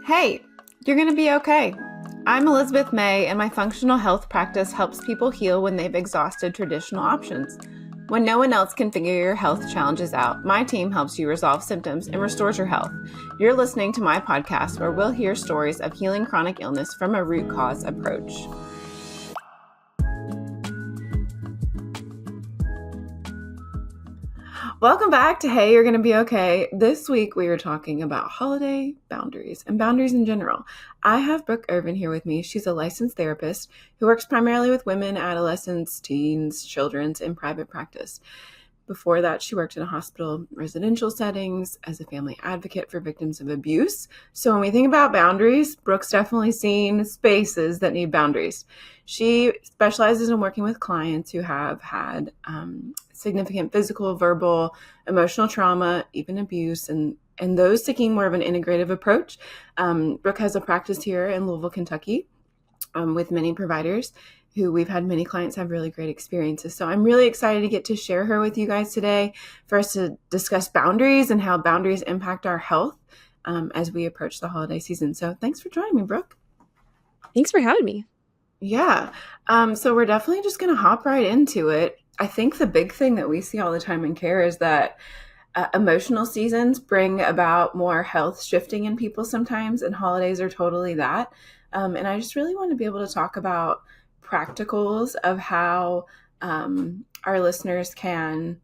Hey, you're going to be okay. I'm Elizabeth May, and my functional health practice helps people heal when they've exhausted traditional options. When no one else can figure your health challenges out, my team helps you resolve symptoms and restores your health. You're listening to my podcast where we'll hear stories of healing chronic illness from a root cause approach. Welcome back to Hey, You're Gonna Be Okay. This week we are talking about holiday boundaries and boundaries in general. I have Brooke Ervin here with me. She's a licensed therapist who works primarily with women, adolescents, teens, children's in private practice. Before that, she worked in a hospital residential settings as a family advocate for victims of abuse. So when we think about boundaries, Brooke's definitely seen spaces that need boundaries. She specializes in working with clients who have had significant physical, verbal, emotional trauma, even abuse, and those seeking more of an integrative approach. Brooke has a practice here in Louisville, Kentucky, with many providers who we've had many clients have really great experiences. So I'm really excited to get to share her with you guys today for us to discuss boundaries and how boundaries impact our health as we approach the holiday season. So thanks for joining me, Brooke. Thanks for having me. Yeah. So we're definitely just going to hop right into it. I think the big thing that we see all the time in care is that emotional seasons bring about more health shifting in people sometimes, and holidays are totally that. And I just really want to be able to talk about practicals of how our listeners can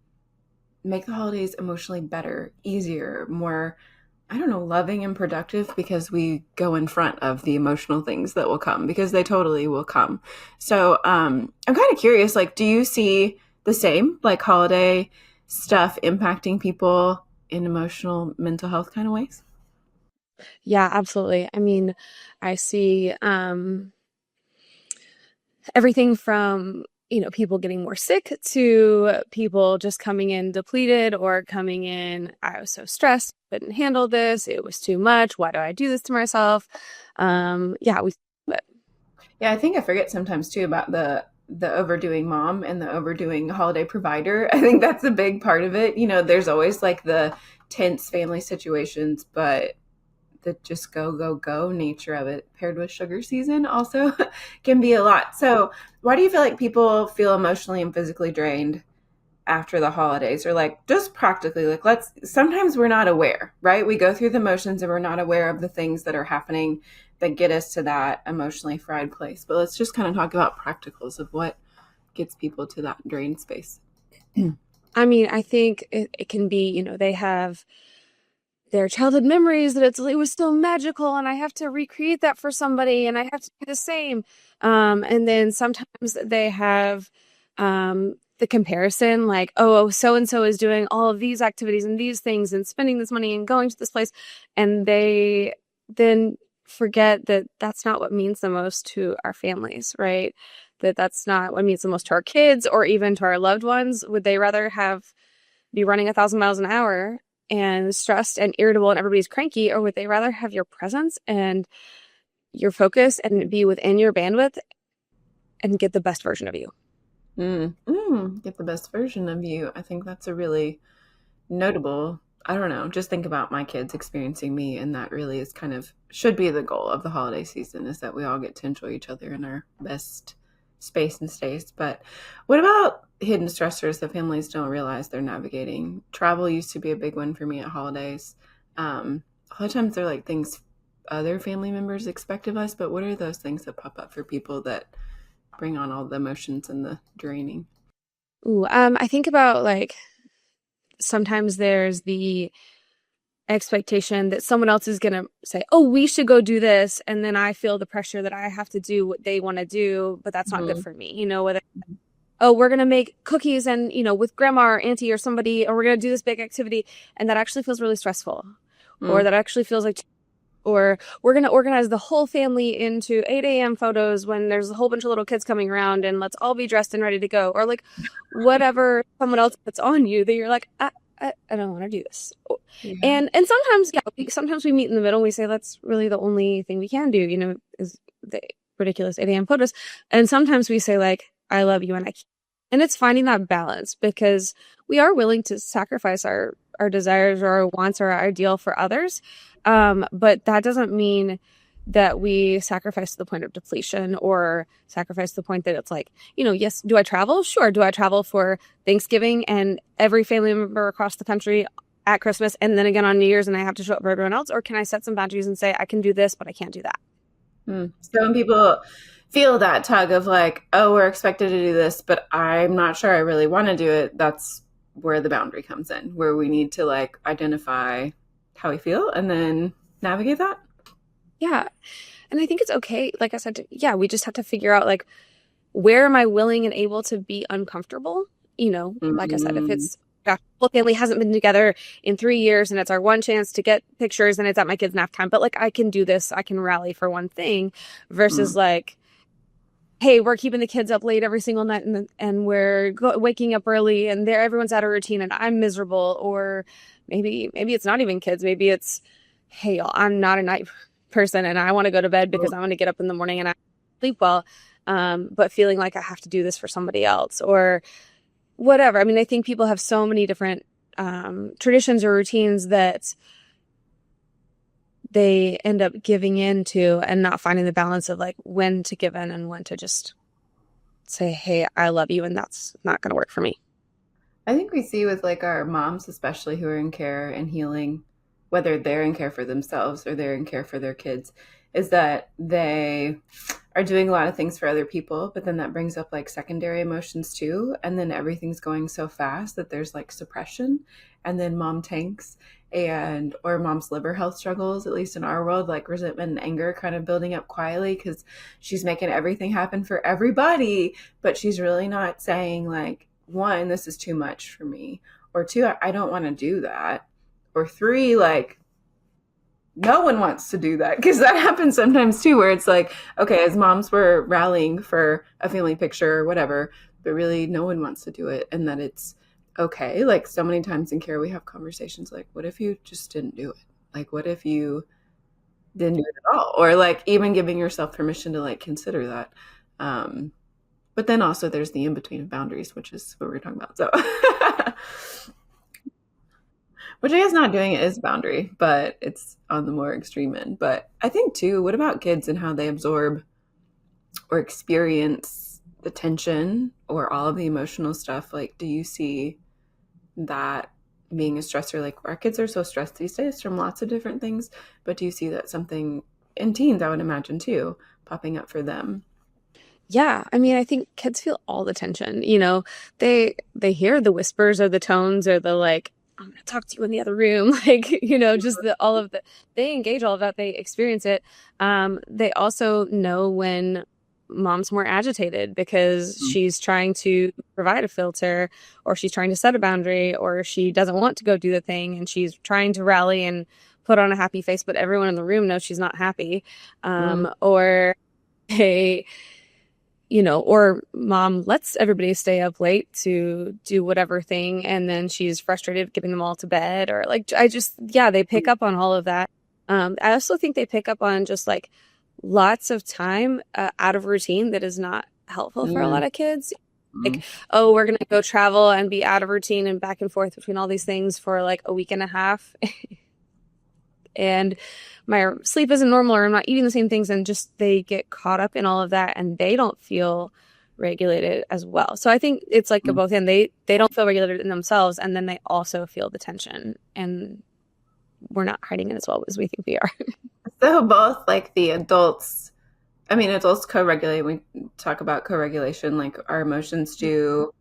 make the holidays emotionally better, easier, more, loving and productive, because we go in front of the emotional things that will come, because they totally will come. So I'm kind of curious, do you see the same, holiday stuff impacting people in emotional, mental health kind of ways? Yeah, absolutely. I mean, I see everything from, people getting more sick to people just coming in depleted or coming in, I was so stressed, couldn't handle this. It was too much. Why do I do this to myself? Yeah, I think I forget sometimes too about the overdoing mom and the overdoing holiday provider. I think that's a big part of it. There's always the tense family situations, but the just go nature of it paired with sugar season also can be a lot. So why do you feel like people feel emotionally and physically drained after the holidays, or just practically, sometimes we're not aware, right? We go through the motions and we're not aware of the things that are happening that get us to that emotionally fried place. But let's just kind of talk about practicals of what gets people to that drained space. I mean, I think it can be, they have their childhood memories that it was still magical and I have to recreate that for somebody and I have to do the same. And then sometimes they have the comparison, like, oh, so-and-so is doing all of these activities and these things and spending this money and going to this place. And they then forget that that's not what means the most to our families, right? That's not what means the most to our kids or even to our loved ones. Would they rather be running 1,000 miles an hour and stressed and irritable and everybody's cranky, or would they rather have your presence and your focus and be within your bandwidth and get the best version of you? Get the best version of you. I think that's a really notable, I don't know, just think about my kids experiencing me, and that really is should be the goal of the holiday season, is that we all get to enjoy each other in our best space and stace. But what about hidden stressors that families don't realize they're navigating? Travel used to be a big one for me at holidays. A lot of times they're things other family members expect of us, but what are those things that pop up for people that bring on all the emotions and the draining? I think about sometimes there's the expectation that someone else is going to say, oh, we should go do this. And then I feel the pressure that I have to do what they want to do, but that's not good for me. Whether, oh, we're going to make cookies and, with grandma or auntie or somebody, or we're going to do this big activity. And that actually feels really stressful. Or that actually feels like, or we're going to organize the whole family into 8 a.m. photos when there's a whole bunch of little kids coming around and let's all be dressed and ready to go. Or whatever someone else puts on you that you're like, I don't want to do this. Yeah. And sometimes, sometimes we meet in the middle and we say, that's really the only thing we can do, is the ridiculous 8 a.m. photos. And sometimes we say I love you and I can't. And it's finding that balance, because we are willing to sacrifice our desires or our wants or our ideal for others. But that doesn't mean that we sacrifice to the point of depletion or sacrifice to the point that it's like, yes, do I travel? Sure. Do I travel for Thanksgiving and every family member across the country at Christmas and then again on New Year's and I have to show up for everyone else? Or can I set some boundaries and say, I can do this, but I can't do that? So when people feel that tug of like, oh, we're expected to do this, but I'm not sure I really want to do it, that's where the boundary comes in, where we need to like identify how we feel and then navigate that. Yeah. And I think it's okay. Like I said, we just have to figure out like, where am I willing and able to be uncomfortable? Like I said, if it's whole family hasn't been together in 3 years and it's our one chance to get pictures and it's at my kids' nap time, but like I can do this, I can rally for one thing versus like, hey, we're keeping the kids up late every single night and we're waking up early and everyone's out of routine and I'm miserable. Or maybe it's not even kids. Maybe it's, hey, y'all, I'm not a night person and I want to go to bed because I want to get up in the morning and I sleep well. But feeling like I have to do this for somebody else or whatever. I mean, I think people have so many different traditions or routines that they end up giving into and not finding the balance of like when to give in and when to just say, hey, I love you. And that's not going to work for me. I think we see with like our moms, especially who are in care and healing, whether they're in care for themselves or they're in care for their kids, is that they are doing a lot of things for other people, but then that brings up like secondary emotions too. And then everything's going so fast that there's like suppression and then mom tanks or mom's liver health struggles, at least in our world, like resentment and anger kind of building up quietly because she's making everything happen for everybody, but she's really not saying like, one, this is too much for me, or two, I don't want to do that, or three, like, no one wants to do that, because that happens sometimes too, where it's like, okay, as moms we're rallying for a family picture or whatever, but really no one wants to do it, and that it's okay. Like so many times in care we have conversations like, what if you just didn't do it? Like what if you didn't do it at all? Or like even giving yourself permission to like consider that. But then also there's the in-between of boundaries, which is what we're talking about. So which I guess not doing it is a boundary, but it's on the more extreme end. But I think too, what about kids and how they absorb or experience the tension or all of the emotional stuff? Like, do you see that being a stressor? Like our kids are so stressed these days from lots of different things, but do you see that something in teens, I would imagine too, popping up for them? Yeah. I mean, I think kids feel all the tension, they hear the whispers or the tones or the like, I'm going to talk to you in the other room. Like, just they engage all of that. They experience it. They also know when mom's more agitated because she's trying to provide a filter or she's trying to set a boundary or she doesn't want to go do the thing and she's trying to rally and put on a happy face, but everyone in the room knows she's not happy. Or hey, or mom lets everybody stay up late to do whatever thing. And then she's frustrated getting them all to bed or like, they pick up on all of that. I also think they pick up on just like lots of time out of routine that is not helpful for a lot of kids. Like, oh, we're going to go travel and be out of routine and back and forth between all these things for like a week and a half. And my sleep isn't normal or I'm not eating the same things, and just they get caught up in all of that and they don't feel regulated as well. So I think it's like a both end. They don't feel regulated in themselves and then they also feel the tension and we're not hiding it as well as we think we are. So both like the adults, adults co-regulate. We talk about co-regulation, like our emotions do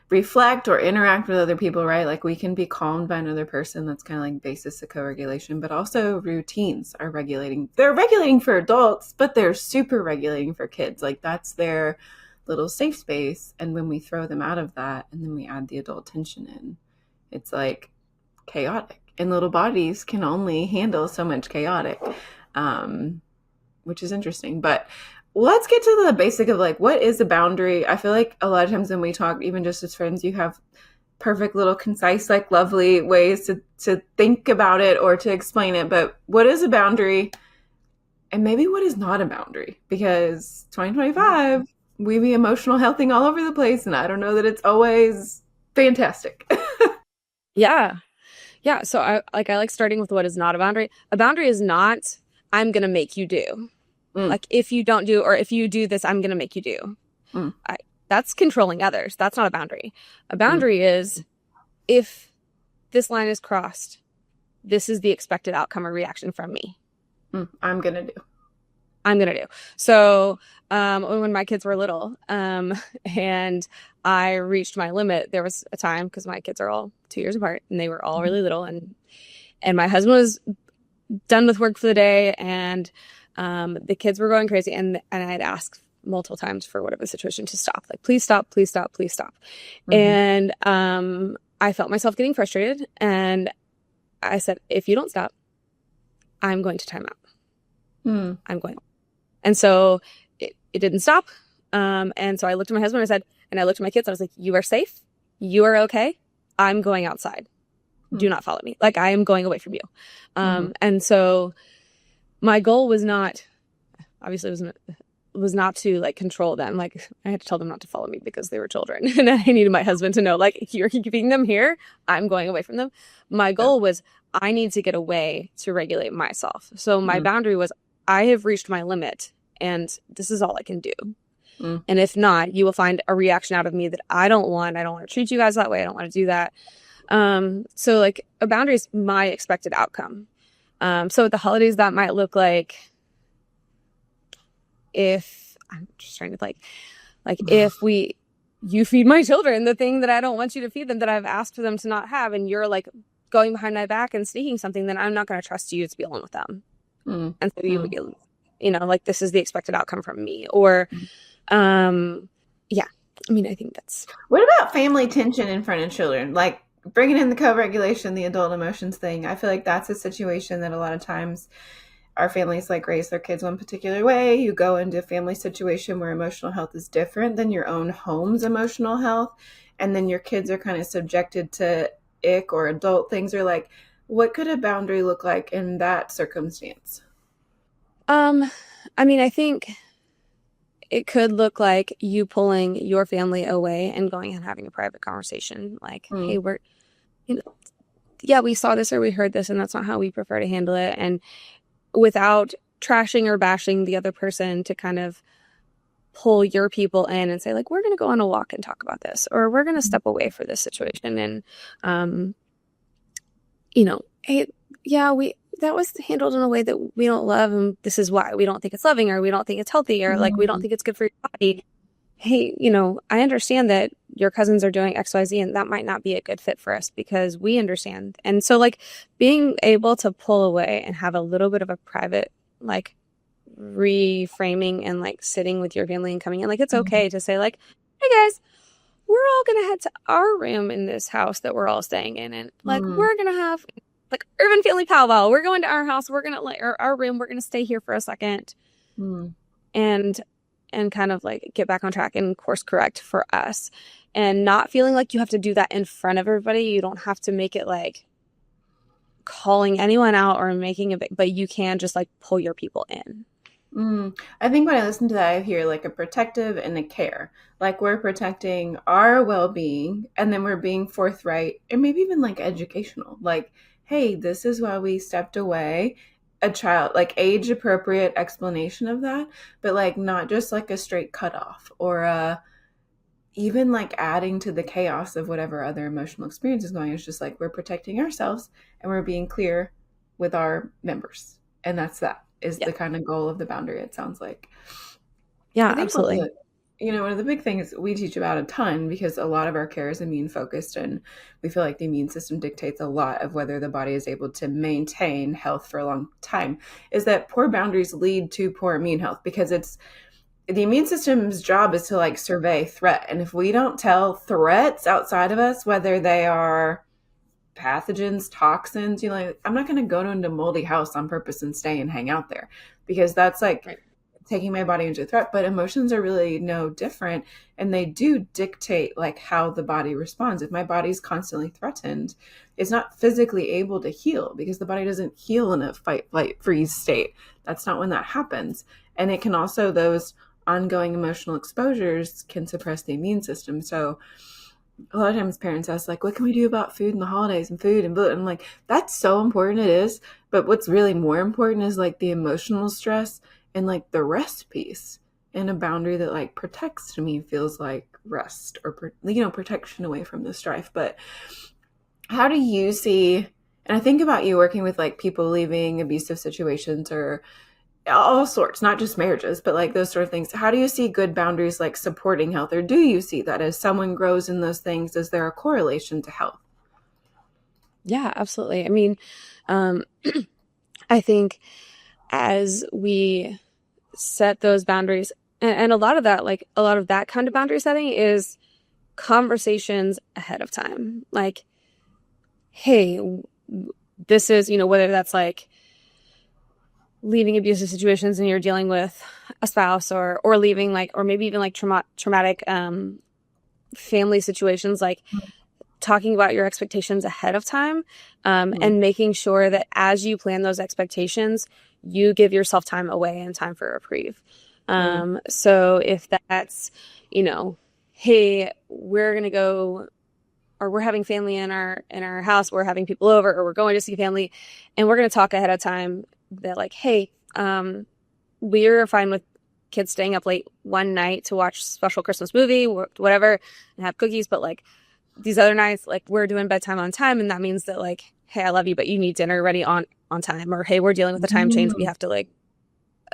reflect or interact with other people, right? Like we can be calmed by another person. That's kind of like basis of co-regulation, but also routines are regulating. They're regulating for adults, but they're super regulating for kids. Like that's their little safe space. And when we throw them out of that and then we add the adult tension in, it's like chaotic. And little bodies can only handle so much chaotic, which is interesting. But let's get to the basic of like, what is a boundary? I feel like a lot of times when we talk, even just as friends, you have perfect little concise, like lovely ways to think about it or to explain it. But what is a boundary? And maybe what is not a boundary? Because 2025, we be emotional healthing all over the place. And I don't know that it's always Fantastic. Yeah. Yeah. So I like starting with what is not a boundary. A boundary is not, I'm going to make you do. Mm, Like if you don't do, or if you do this, I'm going to make you do. mm, I, that's controlling others. That's not a boundary. A mm, boundary is if this line is crossed, this is the expected outcome or reaction from me. I'm gonna do. I'm gonna do. So when my kids were little, and I reached my limit, there was a time because my kids are all 2 years apart and they were all Mhm. really little, and my husband was done with work for the day, and the kids were going crazy, and I had asked multiple times for whatever the situation to stop, like please stop, please stop, please stop, Mhm. and I felt myself getting frustrated, and I said, if you don't stop, I'm going to time out. Mm. I'm going. And so it didn't stop. And so I looked at my husband, and I looked at my kids. I was like, you are safe. You are okay. I'm going outside. Do Mm. not follow me. Like I am going away from you. Mhm. And so my goal was not, obviously was not to like control them. Like I had to tell them not to follow me because they were children and I needed my husband to know, like, you're keeping them here. I'm going away from them. My Yeah. goal was I need to get away to regulate myself. So my Mm. boundary was I have reached my limit and this is all I can do. Mm. And if not, you will find a reaction out of me that I don't want. I don't want to treat you guys that way. I don't want to do that. So like a boundary is my expected outcome. So at the holidays, that might look like if I'm just trying to like if you feed my children the thing that I don't want you to feed them, that I've asked for them to not have, and you're like going behind my back and sneaking something, then I'm not going to trust you to be alone with them. Mm. And so Mm. like this is the expected outcome from me. Or yeah, I mean, I think that's What about family tension in front of children? Like bringing in the co-regulation, the adult emotions thing. I feel like that's a situation that a lot of times our families like raise their kids one particular way. You go into a family situation where emotional health is different than your own home's emotional health. And then your kids are kind of subjected to ick or adult things, or like, what could a boundary look like in that circumstance? um I mean, I think it could look like you pulling your family away and going and having a private conversation like, hey, Mm. we're you know yeah, we saw this or we heard this and that's not how we prefer to handle it, and without trashing or bashing the other person, to kind of pull your people in and say, like, we're going to go on a walk and talk about this, or we're going to step away for this situation. And, um, hey, yeah, that was handled in a way that we don't love. And this is why we don't think it's loving, or we don't think it's healthy, or like, we don't Mm. think it's good for your body. Hey, I understand that your cousins are doing XYZ and that might not be a good fit for us because we understand. And so like being able to pull away and have a little bit of a private, like, reframing and like sitting with your family and coming in, like it's Mhm. okay to say like, hey guys, we're all gonna head to our room in this house that we're all staying in, and like Mm. we're gonna have like Ervin family powwow. We're going to our house, we're gonna like our room, we're gonna stay here for a second, Mm. and kind of like get back on track and course correct for us, and not feeling like you have to do that in front of everybody. You don't have to make it like calling anyone out or making a big, but you can just like pull your people in. Mm. I think when I listen to that, I hear like a protective and a care. Like we're protecting our well being and then we're being forthright and maybe even like educational. Like, hey, this is why we stepped away. A child, like age appropriate explanation of that, but like not just like a straight cutoff or even like adding to the chaos of whatever other emotional experience is going. It's just like we're protecting ourselves and we're being clear with our members. And that is Yeah. the kind of goal of the boundary, it sounds like. I Yeah, think absolutely. one of the big things we teach about a ton, because a lot of our care is immune focused and we feel like the immune system dictates a lot of whether the body is able to maintain health for a long time, is that poor boundaries lead to poor immune health, because it's the immune system's job is to like survey threat. And if we don't tell threats outside of us, whether they are pathogens, toxins, I'm not going to go into a moldy house on purpose and stay and hang out there, because that's like Right. taking my body into a threat. But emotions are really no different. And they do dictate like how the body responds. If my body's constantly threatened, it's not physically able to heal, because the body doesn't heal in a fight, flight, freeze state. That's not when that happens. And it can also, those ongoing emotional exposures can suppress the immune system. So a lot of times parents ask like, what can we do about food and the holidays and food and blah. And I'm like, that's so important. It is. But what's really more important is like the emotional stress and like the rest piece, and a boundary that like protects to me feels like rest or, protection away from the strife. But how do you see, and I think about you working with like people leaving abusive situations or all sorts, not just marriages, but like those sort of things. How do you see good boundaries like supporting health? Or do you see that as someone grows in those things, is there a correlation to health? Yeah, absolutely. I mean, um, I think as we set those boundaries, and a lot of that, like a lot of that kind of boundary setting is conversations ahead of time. Like, hey, this is, whether that's like leaving abusive situations and you're dealing with a spouse or leaving like, or maybe even like traumatic family situations, like talking about your expectations ahead of time, and making sure that as you plan those expectations, you give yourself time away and time for reprieve. So if that's, hey, we're going to go, or we're having family in our house, we're having people over, or we're going to see family, and we're going to talk ahead of time that like, hey, we're fine with kids staying up late one night to watch special Christmas movie, whatever, and have cookies, but like these other nights, like we're doing bedtime on time, and that means that like, hey, I love you, but you need dinner ready on time, or hey, we're dealing with a time change, we have to like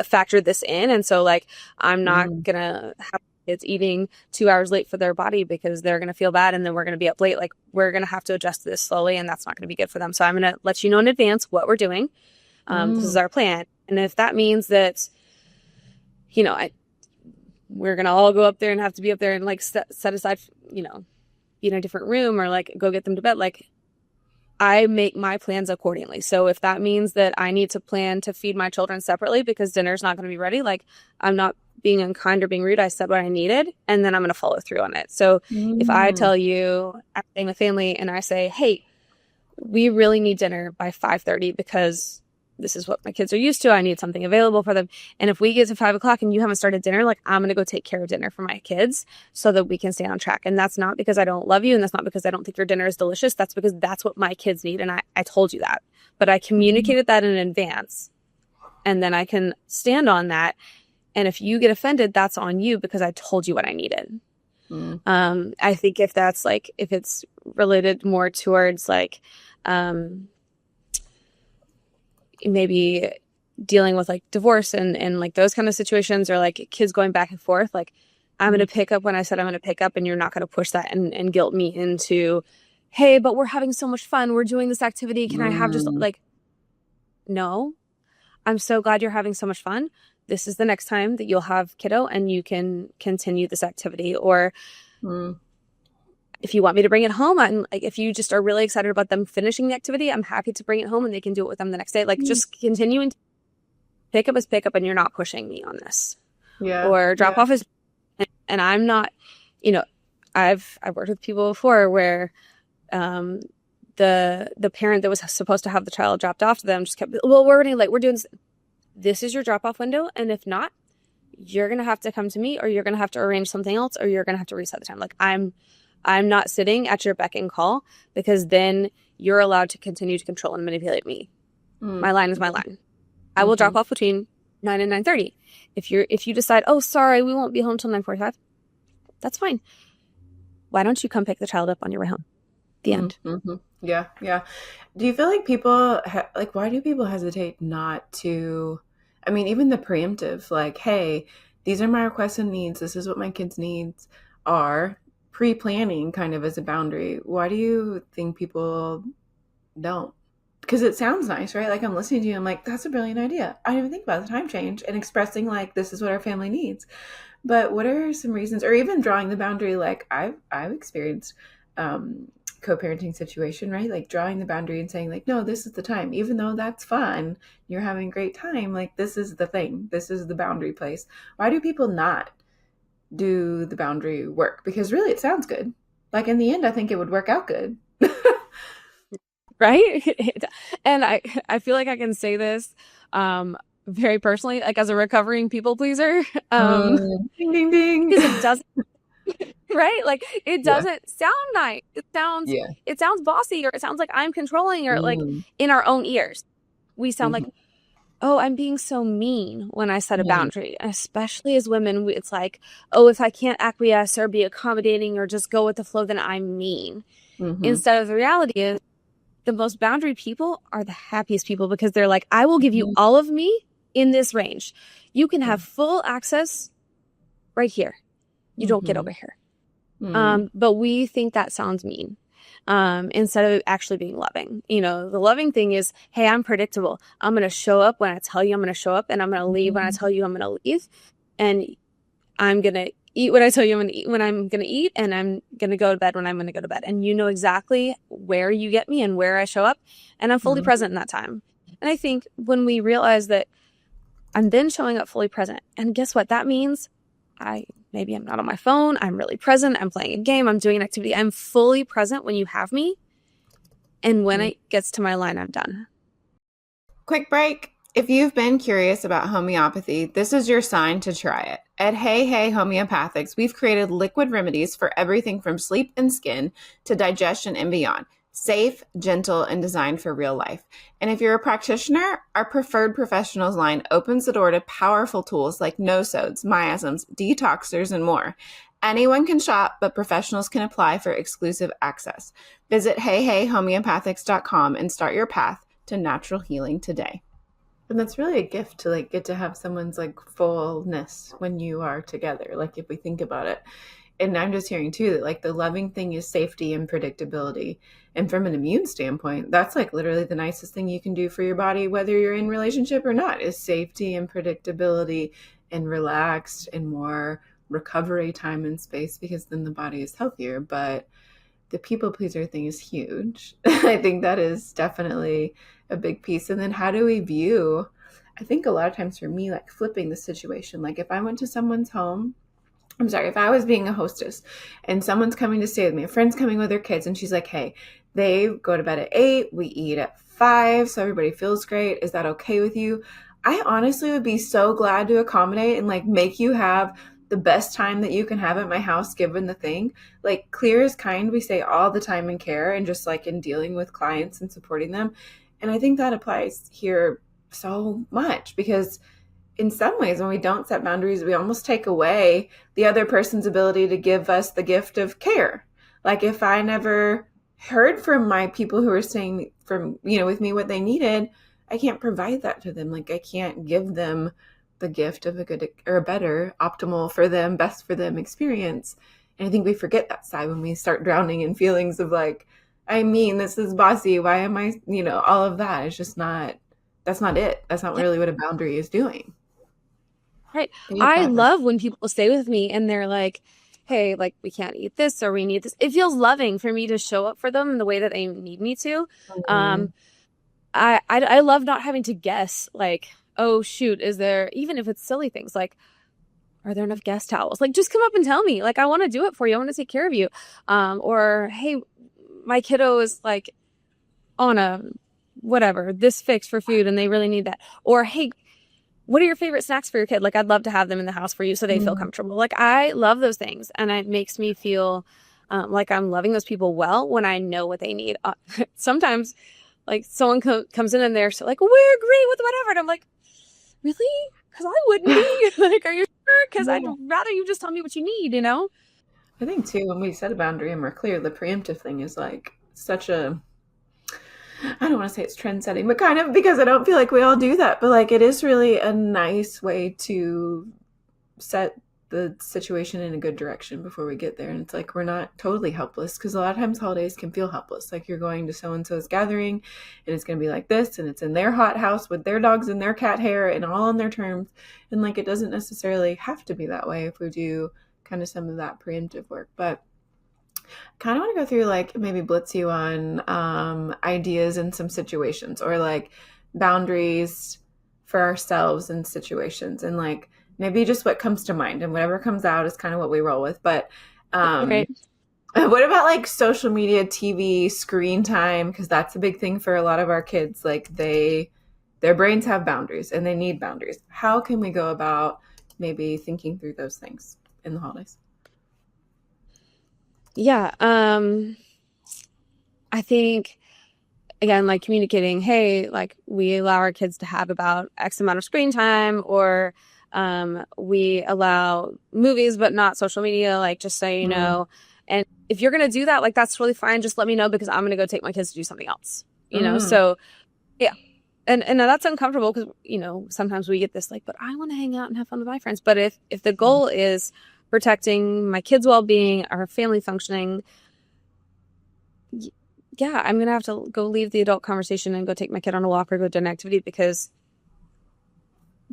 factor this in, and so like I'm not gonna have kids eating 2 hours late for their body because they're gonna feel bad, and then we're gonna be up late. Like we're gonna have to adjust this slowly, and that's not gonna be good for them. So I'm gonna let you know in advance what we're doing. This is our plan, and if that means that, we're gonna all go up there and have to be up there and like set aside, be in a different room or like go get them to bed, like I make my plans accordingly. So if that means that I need to plan to feed my children separately because dinner's not going to be ready, like I'm not being unkind or being rude. I said what I needed, and then I'm going to follow through on it. So if I tell you I'm staying with family and I say, hey, we really need dinner by 5:30 because this is what my kids are used to. I need something available for them. And if we get to 5 o'clock and you haven't started dinner, like I'm going to go take care of dinner for my kids so that we can stay on track. And that's not because I don't love you. And that's not because I don't think your dinner is delicious. That's because that's what my kids need. And I told you that, but I communicated that in advance, and then I can stand on that. And if you get offended, that's on you because I told you what I needed. I think if that's like, if it's related more towards like, maybe dealing with like divorce and like those kind of situations, or like kids going back and forth, like I'm going to pick up when I said I'm going to pick up, and you're not going to push that and guilt me into, hey, but we're having so much fun, we're doing this activity, can I have just like, no, I'm so glad you're having so much fun. This is the next time that you'll have kiddo and you can continue this activity. Or if you want me to bring it home, I'm like, if you just are really excited about them finishing the activity, I'm happy to bring it home and they can do it with them the next day. Like just continuing to pick up is pick up, and you're not pushing me on this. Or drop off is, and I'm not, I've worked with people before where the parent that was supposed to have the child dropped off to them just kept, well, we're running late, we're doing this is your drop off window, and if not, you're gonna have to come to me, or you're gonna have to arrange something else, or you're gonna have to reset the time. Like I'm not sitting at your beck and call, because then you're allowed to continue to control and manipulate me. My line is my line. I will drop off between 9 and 9:30. If you decide, oh, sorry, we won't be home till 9:45, that's fine. Why don't you come pick the child up on your way home? The end. Yeah. Do you feel like people like, why do people hesitate not to? I mean, even the preemptive, like, hey, these are my requests and needs. This is what my kids' needs are. Pre-planning kind of as a boundary. Why do you think people don't? Because it sounds nice, right? Like I'm listening to you, I'm like, that's a brilliant idea. I didn't even think about the time change and expressing like, this is what our family needs. But what are some reasons, or even drawing the boundary? Like I've experienced co-parenting situation, right? Like drawing the boundary and saying like, no, this is the time, even though that's fun, you're having a great time. Like this is the thing. This is the boundary place. Why do people not do the boundary work? Because really it sounds good. Like in the end, I think it would work out good. Right? And I feel like I can say this very personally, like as a recovering people pleaser. Ding, ding, ding. Because right? Like it Yeah. doesn't sound nice. Yeah. It sounds bossy, or it sounds like I'm controlling, or like Mm. in our own ears. We sound like, Mhm. oh, I'm being so mean when I set a Mm. boundary. Especially as women, it's like, oh, if I can't acquiesce or be accommodating or just go with the flow, then I'm mean. Mhm. Instead of the reality is the most boundary people are the happiest people, because they're like, I will give you Mhm. all of me in this range. You can Yeah. have full access right here. You don't get over Mhm. here. Mm. But we think that sounds mean. Instead of actually being loving. The loving thing is, hey, I'm predictable. I'm going to show up when I tell you I'm going to show up, and I'm going to leave when I tell you I'm going to leave. And I'm going to eat what I tell you I'm going to eat when I'm going to eat, and I'm going to go to bed when I'm going to go to bed. And you know exactly where you get me and where I show up, and I'm fully Mhm. present in that time. And I think when we realize that I'm then showing up fully present, and guess what that means? Maybe I'm not on my phone. I'm really present. I'm playing a game. I'm doing an activity. I'm fully present when you have me. And when Mm. it gets to my line, I'm done. Quick break. If you've been curious about homeopathy, this is your sign to try it. At Hey Hey Homeopathics, we've created liquid remedies for everything from sleep and skin to digestion and beyond. Safe, gentle, and designed for real life. And if you're a practitioner, our preferred professionals line opens the door to powerful tools like no-sodes, miasms, detoxers, and more. Anyone can shop, but professionals can apply for exclusive access. Visit heyheyhomeopathics.com and start your path to natural healing today. And that's really a gift to like get to have someone's like fullness when you are together. Like if we think about it. And I'm just hearing too that like the loving thing is safety and predictability. And from an immune standpoint, that's like literally the nicest thing you can do for your body, whether you're in relationship or not, is safety and predictability and relaxed and more recovery time and space, because then the body is healthier. But the people pleaser thing is huge. I think that is definitely a big piece. And then how do we view, I think a lot of times for me, like flipping the situation, like if I went to someone's home, I'm sorry, if I was being a hostess and someone's coming to stay with me, a friend's coming with their kids, and she's like, hey, they go to bed at 8, we eat at 5, so everybody feels great. Is that okay with you? I honestly would be so glad to accommodate and like make you have the best time that you can have at my house, given the thing. Like clear is kind, we say all the time in care and just like in dealing with clients and supporting them. And I think that applies here so much, because in some ways, when we don't set boundaries, we almost take away the other person's ability to give us the gift of care. Like if I never heard from my people who were saying from, with me what they needed, I can't provide that to them. Like I can't give them the gift of a good or a better, optimal for them, best for them experience. And I think we forget that side when we start drowning in feelings of like, I mean, this is bossy. Why am I, all of that. It's just not, that's not it. That's not Yeah, really what a boundary is doing. right. Yeah, I go ahead. love when people stay with me and they're like, hey, like we can't eat this or we need this. It feels loving for me to show up for them in the way that they need me to. Um, Mhm. I love not having to guess, like, oh shoot, is there, even if it's silly things like, are there enough guest towels? Like, just come up and tell me. Like, I want to do it for you. I want to take care of you. Or hey, my kiddo is like on a whatever, this fix for food and they really need that. Or hey, what are your favorite snacks for your kid? Like, I'd love to have them in the house for you so they feel Mhm. comfortable. Like, I love those things. And it makes me feel like I'm loving those people well when I know what they need. Sometimes, like, someone comes in and they're so like, we're great with whatever. And I'm like, really? Because I wouldn't be. Like, are you sure? Because I'd Yeah. rather you just tell me what you need, you know? I think too, when we set a boundary and we're clear, the preemptive thing is like such a, I don't want to say it's trend setting, but kind of, because I don't feel like we all do that. But like it is really a nice way to set the situation in a good direction before we get there. And it's like we're not totally helpless, because a lot of times holidays can feel helpless. Like you're going to so and so's gathering and it's going to be like this, and it's in their hot house with their dogs and their cat hair and all on their terms. And like it doesn't necessarily have to be that way if we do kind of some of that preemptive work. But kind of want to go through like maybe blitz you on ideas in some situations, or like boundaries for ourselves in situations, and like maybe just what comes to mind, and whatever comes out is kind of what we roll with. But Right. what about like social media, TV, screen time? Because that's a big thing for a lot of our kids. Like their brains have boundaries and they need boundaries. How can we go about maybe thinking through those things in the holidays? Yeah. I think, again, like communicating, hey, like we allow our kids to have about X amount of screen time, or we allow movies but not social media, like just so you Mm, know. And if you're gonna do that, like that's really fine. Just let me know because I'm gonna go take my kids to do something else. mm, So yeah. And that's uncomfortable because, sometimes we get this like, but I want to hang out and have fun with my friends. But if the goal is protecting my kids' well-being, our family functioning, yeah, I'm gonna have to go leave the adult conversation and go take my kid on a walk or go to an activity because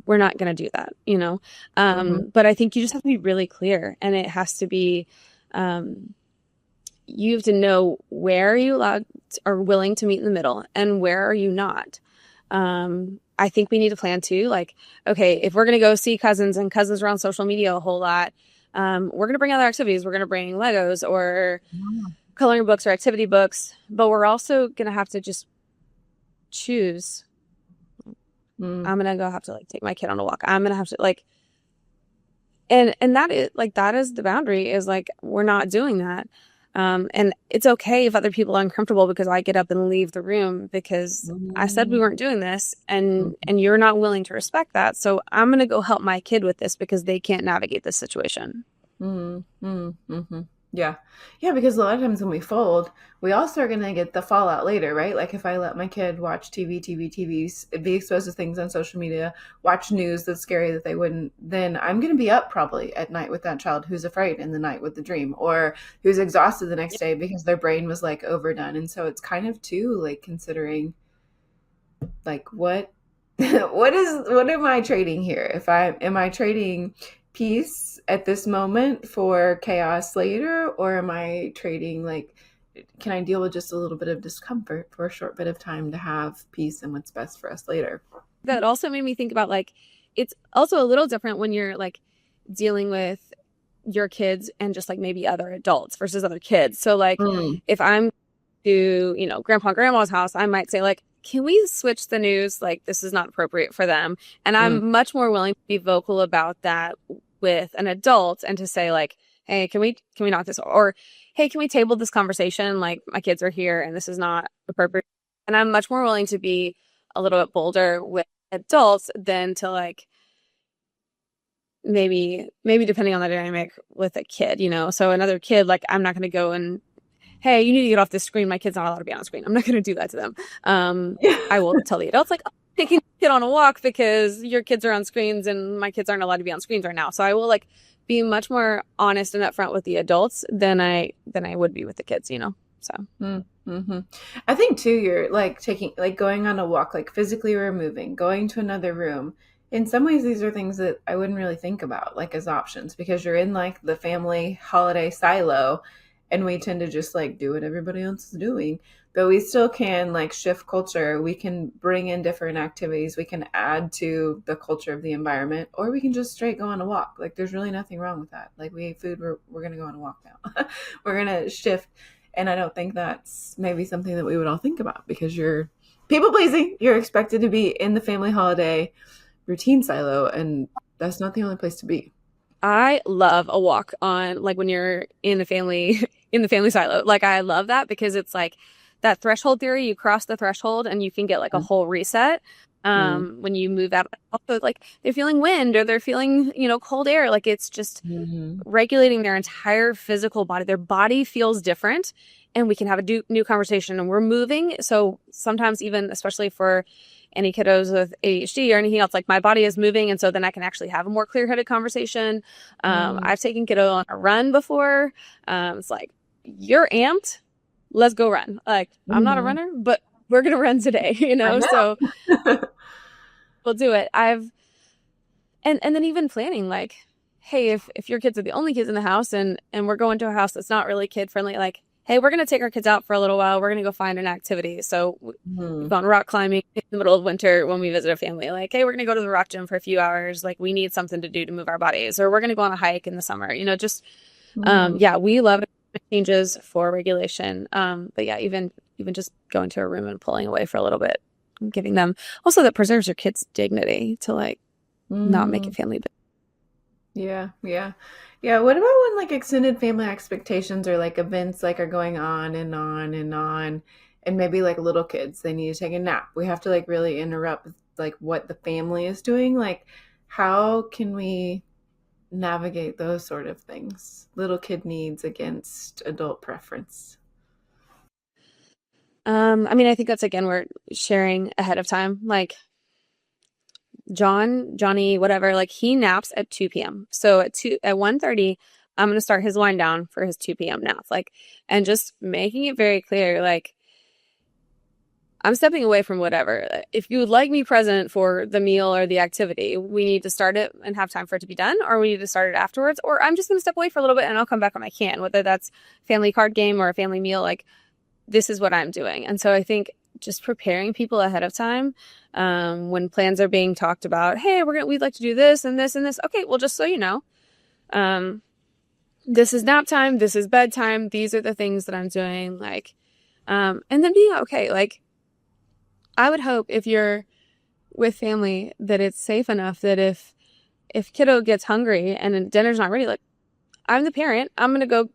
we're not gonna do that. mm-hmm, But I think you just have to be really clear, and it has to be, um, you have to know where are you allowed or willing to meet in the middle, and where are you not. I think we need to plan too. Like, okay, if we're gonna go see cousins and cousins are on social media a whole lot, we're gonna bring other activities. We're gonna bring Legos or coloring books or activity books, but we're also gonna have to just choose. mm, I'm gonna go have to like take my kid on a walk. I'm gonna have to like, and that is the boundary, is like we're not doing that. And it's okay if other people are uncomfortable because I get up and leave the room because I said we mm, weren't doing this, and you're not willing to respect that. So I'm gonna go help my kid with this because they can't navigate this situation. mm, mm-hmm. Yeah. Yeah, because a lot of times when we fold, we also are going to get the fallout later, right? Like if I let my kid watch TV, be exposed to things on social media, watch news that's scary that they wouldn't, then I'm going to be up probably at night with that child who's afraid in the night with the dream, or who's exhausted the next day because their brain was like overdone. And so it's kind of too like considering like what what am I trading here? If I am I trading peace at this moment for chaos later, or am I trading like can I deal with just a little bit of discomfort for a short bit of time to have peace and what's best for us later? That also made me think about like it's also a little different when you're like dealing with your kids and just like maybe other adults versus other kids. So like Mm, if I'm to, grandpa and grandma's house, I might say like, can we switch the news? Like this is not appropriate for them. And mm, I'm much more willing to be vocal about that with an adult and to say like, hey, can we knock this, or hey, can we table this conversation? Like my kids are here and this is not appropriate. And I'm much more willing to be a little bit bolder with adults than to like maybe depending on the dynamic with a kid. So another kid, like I'm not going to go and hey, you need to get off this screen. My kid's not allowed to be on a screen. I'm not going to do that to them. I will tell the adults, like, I'm taking your kid on a walk because your kids are on screens and my kids aren't allowed to be on screens right now. So I will like be much more honest and upfront with the adults than I would be with the kids. So mm-hmm. I think too, you're like taking, like going on a walk, like physically removing, going to another room. In some ways, these are things that I wouldn't really think about, like as options, because you're in like the family holiday silo, and we tend to just like do what everybody else is doing. But we still can like shift culture. We can bring in different activities. We can add to the culture of the environment, or we can just straight go on a walk. Like there's really nothing wrong with that. Like we ate food, we're gonna go on a walk now. We're gonna shift, and I don't think that's maybe something that we would all think about because you're people pleasing. You're expected to be in the family holiday routine silo, and that's not the only place to be. I love a walk on like when you're in the family in the family silo. Like I love that because it's like that threshold theory. You cross the threshold and you can get like a whole reset. Mm-hmm. When you move out, also like they're feeling wind or they're feeling, cold air. Like it's just Mm-hmm. regulating their entire physical body. Their body feels different, and we can have a new conversation. And we're moving. So sometimes, even especially for any kiddos with ADHD or anything else, like my body is moving, and so then I can actually have a more clear-headed conversation. Mm-hmm. I've taken kiddo on a run before. It's like you're amped. Let's go run. Like I'm not a Mm-hmm. runner, but we're gonna run today. I So know. we'll do it. And then even planning like, hey, if your kids are the only kids in the house and we're going to a house that's not really kid friendly, like, hey, we're gonna take our kids out for a little while. We're gonna go find an activity. So we've Mm-hmm. gone rock climbing in the middle of winter when we visit a family. Like, hey, we're gonna go to the rock gym for a few hours. Like, we need something to do to move our bodies, or we're gonna go on a hike in the summer. Just yeah, we love changes for regulation. But yeah, even just going to a room and pulling away for a little bit, giving them also that preserves your kids' dignity to like not make Mm-hmm. it family. Yeah, yeah. Yeah, what about when like extended family expectations or like events like are going on and on and on and maybe like little kids, they need to take a nap. We have to like really interrupt like what the family is doing. Like how can we navigate those sort of things? Little kid needs against adult preference. I mean, I think that's again, we're sharing ahead of time. Like Johnny, whatever, like he naps at 2 p.m. So at 1:30, I'm gonna start his wind down for his 2 p.m. nap. Like, and just making it very clear, like, I'm stepping away from whatever. If you would like me present for the meal or the activity, we need to start it and have time for it to be done, or we need to start it afterwards, or I'm just gonna step away for a little bit and I'll come back when I can, whether that's family card game or a family meal, like this is what I'm doing. And so I think just preparing people ahead of time, when plans are being talked about, hey, we'd like to do this and this and this. Okay, well, just so you know, um, this is nap time, this is bedtime, these are the things that I'm doing. Like, and then being okay. Like, I would hope if you're with family that it's safe enough that if kiddo gets hungry and dinner's not ready, like I'm the parent, I'm gonna go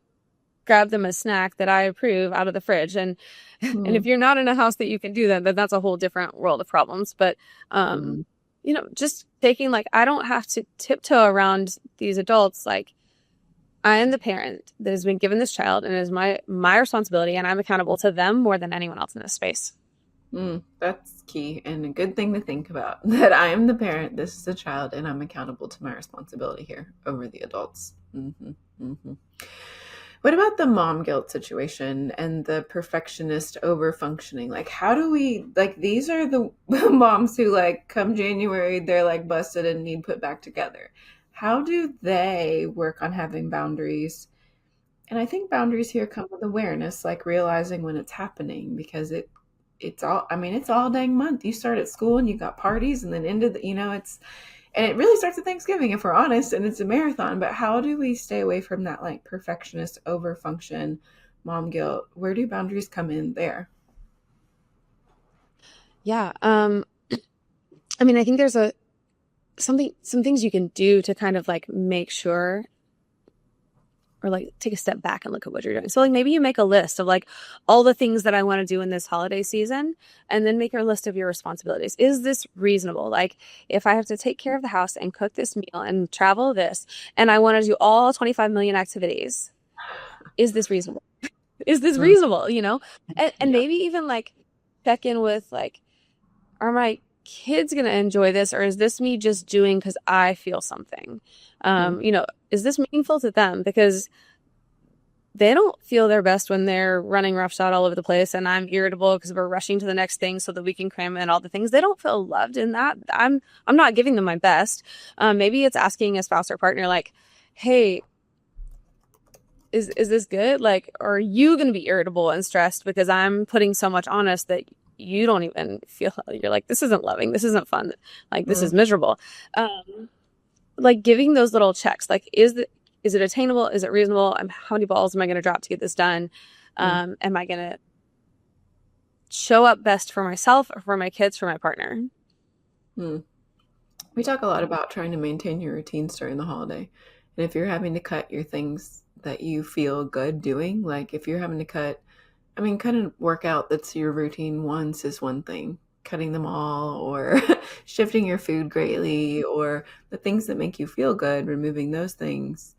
grab them a snack that I approve out of the fridge. And Hmm. if you're not in a house that you can do that, then that's a whole different world of problems. But Hmm. just taking, like, I don't have to tiptoe around these adults. Like, I am the parent that has been given this child and it is my responsibility, and I'm accountable to them more than anyone else in this space. That's key and a good thing to think about that I am the parent, this is the child, and I'm accountable to my responsibility here over the adults. What about the mom guilt situation and the perfectionist over functioning? Like, how do we, like, these are the moms who, like, come January, they're like busted and need put back together. How do they work on having boundaries? And I think boundaries here come with awareness, like realizing when it's happening because it's all, I mean, it's all dang month. You start at school and you got parties and then into the, it's, and it really starts at Thanksgiving if we're honest, and it's a marathon. But how do we stay away from that like perfectionist over function, mom guilt? Where do boundaries come in there? Yeah. I mean, I think there's some things you can do to kind of like make sure, or like take a step back and look at what you're doing. So like maybe you make a list of like all the things that I want to do in this holiday season, and then make a list of your responsibilities. Is this reasonable? Like if I have to take care of the house and cook this meal and travel this, and I want to do all 25 million activities, is this reasonable? Is this Mm, reasonable? And yeah. maybe even like check in with like, are my kids going to enjoy this, or is this me just doing because I feel something? Mm, Is this meaningful to them? Because they don't feel their best when they're running roughshod all over the place and I'm irritable because we're rushing to the next thing so that we can cram in all the things. They don't feel loved in that. I'm not giving them my best. Maybe it's asking a spouse or partner like, hey, is this good? Like, are you going to be irritable and stressed because I'm putting so much on us that you don't even feel, you're like, this isn't loving, this isn't fun, like this mm, is miserable. Like giving those little checks, like is it attainable? Is it reasonable? How many balls am I going to drop to get this done? mm, Am I going to show up best for myself or for my kids, for my partner? mm. We talk a lot about trying to maintain your routines during the holiday. And if you're having to cut your things that you feel good doing, like if you're having to cut, I mean, cut a workout that's your routine once is one thing. Cutting them all or shifting your food greatly or the things that make you feel good, removing those things.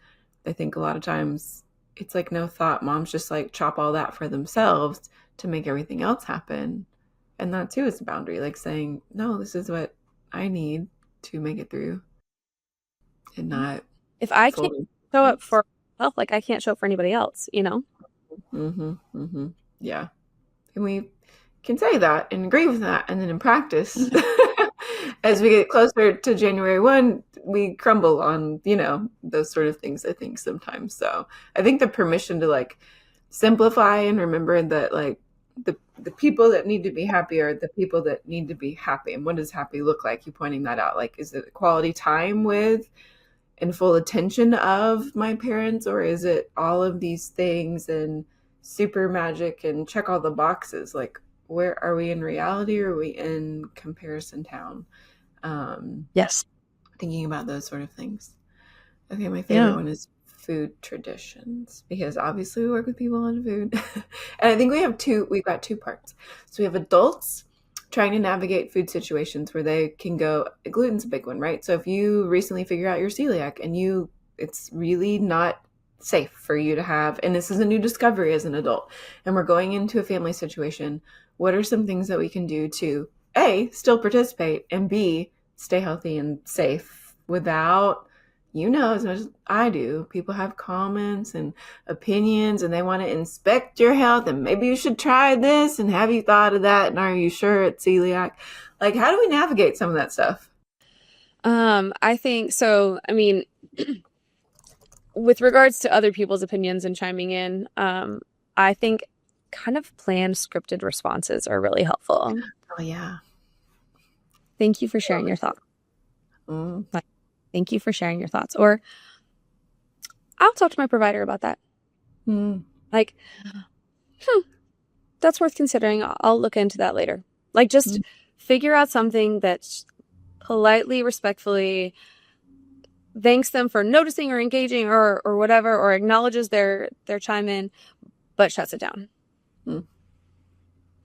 I think a lot of times it's like no thought. Moms just like chop all that for themselves to make everything else happen. And that too is a boundary, like saying, no, this is what I need to make it through and not If I can't folding. show up for myself, like I can't show up for anybody else? Mm-hmm. Mm-hmm. Yeah. And we can say that and agree with that. And then in practice, as we get closer to January 1, we crumble on, those sort of things, I think, sometimes. So I think the permission to like simplify and remember that like the people that need to be happy are the people that need to be happy. And what does happy look like? You pointing that out. Like, is it quality time with and full attention of my parents, or is it all of these things and super magic and check all the boxes? Like, where are we in reality, or are we in comparison town? um Yes. Thinking about those sort of things. Okay, my favorite Yeah. one is food traditions because obviously we work with people on food. And I think we've got two parts. So we have adults trying to navigate food situations where they can go, gluten's a big one, right? So if you recently figure out you're celiac and it's really not safe for you to have, and this is a new discovery as an adult, and we're going into a family situation, what are some things that we can do to A, still participate, and B, stay healthy and safe without, as much as I do, people have comments and opinions and they want to inspect your health and maybe you should try this and have you thought of that and are you sure it's celiac? Like, how do we navigate some of that stuff? I think so. I mean, with regards to other people's opinions and chiming in, I think kind of planned scripted responses are really helpful. Oh, yeah. Thank you for sharing your thoughts. Mm. Like, thank you for sharing your thoughts. Or I'll talk to my provider about that. Mm. Like, that's worth considering. I'll look into that later. Like, just figure out something that politely, respectfully thanks them for noticing or engaging or whatever, or acknowledges their chime in, but shuts it down. Mm.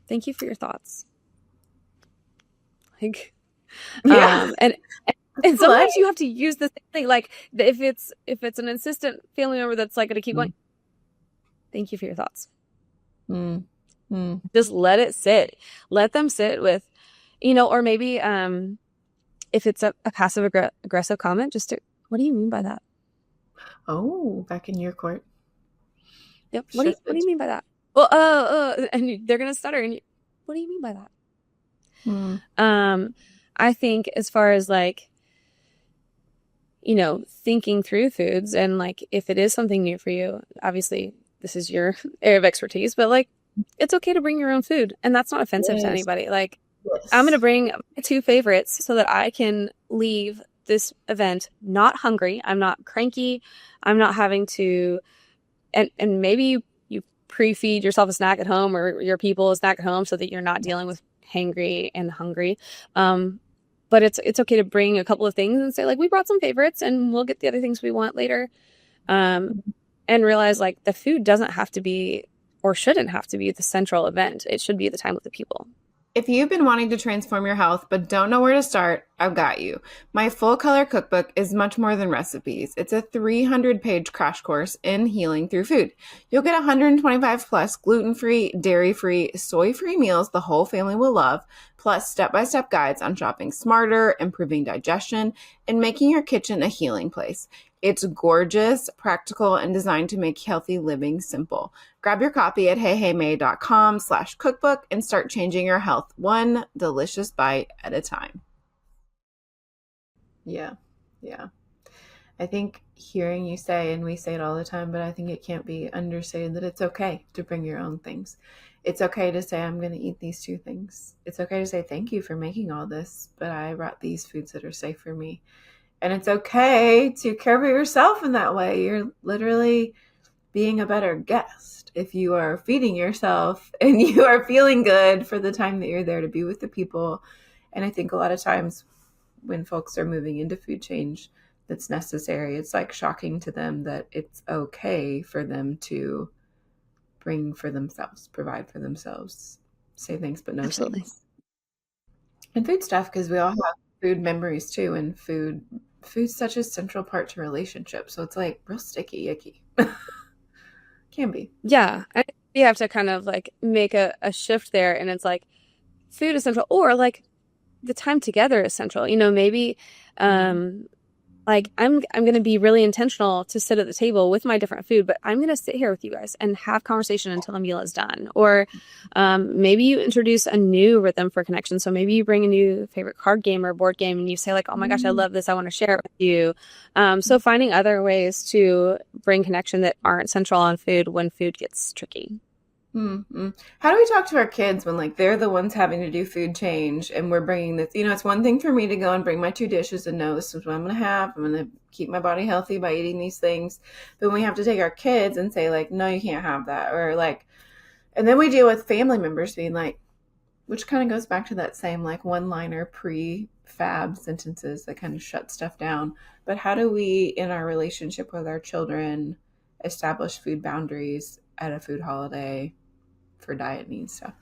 Thank you for your thoughts. Like, Yeah. and sometimes you have to use the same thing. Like, if it's an insistent family member that's like going to keep going, thank you for your thoughts. Just let it sit. Let them sit with, or maybe if it's a passive aggressive comment, just what do you mean by that? Oh, back in your court. Yep. What do you mean by that? Well, and they're gonna stutter. And what do you mean by that? I think as far as like, thinking through foods and like if it is something new for you, obviously this is your area of expertise, but like it's okay to bring your own food, and that's not offensive to anybody. Like, I'm gonna bring my two favorites so that I can leave this event not hungry. I'm not cranky. I'm not having to, and maybe you pre-feed yourself a snack at home or your people a snack at home so that you're not dealing with hangry and hungry. But it's okay to bring a couple of things and say like, we brought some favorites and we'll get the other things we want later. And realize like the food doesn't have to be or shouldn't have to be the central event. It should be the time with the people. If you've been wanting to transform your health but don't know where to start, I've got you. My full color cookbook is much more than recipes. It's a 300-page crash course in healing through food. You'll get 125 plus gluten-free, dairy-free, soy-free meals the whole family will love, plus step-by-step guides on shopping smarter, improving digestion, and making your kitchen a healing place. It's gorgeous, practical, and designed to make healthy living simple. Grab your copy at heyheymay.com/cookbook and start changing your health one delicious bite at a time. Yeah. I think hearing you say, and we say it all the time, but I think it can't be understated that it's okay to bring your own things. It's okay to say, I'm going to eat these two things. It's okay to say, thank you for making all this, but I brought these foods that are safe for me. And it's okay to care for yourself in that way. You're literally being a better guest if you are feeding yourself and you are feeling good for the time that you're there to be with the people. And I think a lot of times when folks are moving into food change that's necessary, it's like shocking to them that it's okay for them to bring for themselves, provide for themselves, say thanks but no Absolutely. thanks. And food stuff, because we all have food memories too, and food's such a central part to relationships. So it's like real sticky, icky. Can be. Yeah. You have to kind of like make a shift there, and it's like food is central, or like the time together is central. Maybe like I'm going to be really intentional to sit at the table with my different food, but I'm going to sit here with you guys and have conversation until the meal is done. Or maybe you introduce a new rhythm for connection. So maybe you bring a new favorite card game or board game and you say like, oh my gosh, I love this. I want to share it with you. So finding other ways to bring connection that aren't central on food when food gets tricky. Mm-hmm. How do we talk to our kids when like they're the ones having to do food change and we're bringing this, it's one thing for me to go and bring my two dishes and know this is what I'm going to have. I'm going to keep my body healthy by eating these things. But when we have to take our kids and say like, no, you can't have that. Or like, and then we deal with family members being like, which kind of goes back to that same like one-liner fab sentences that kind of shut stuff down. But how do we, in our relationship with our children, establish food boundaries at a food holiday for diet needs stuff?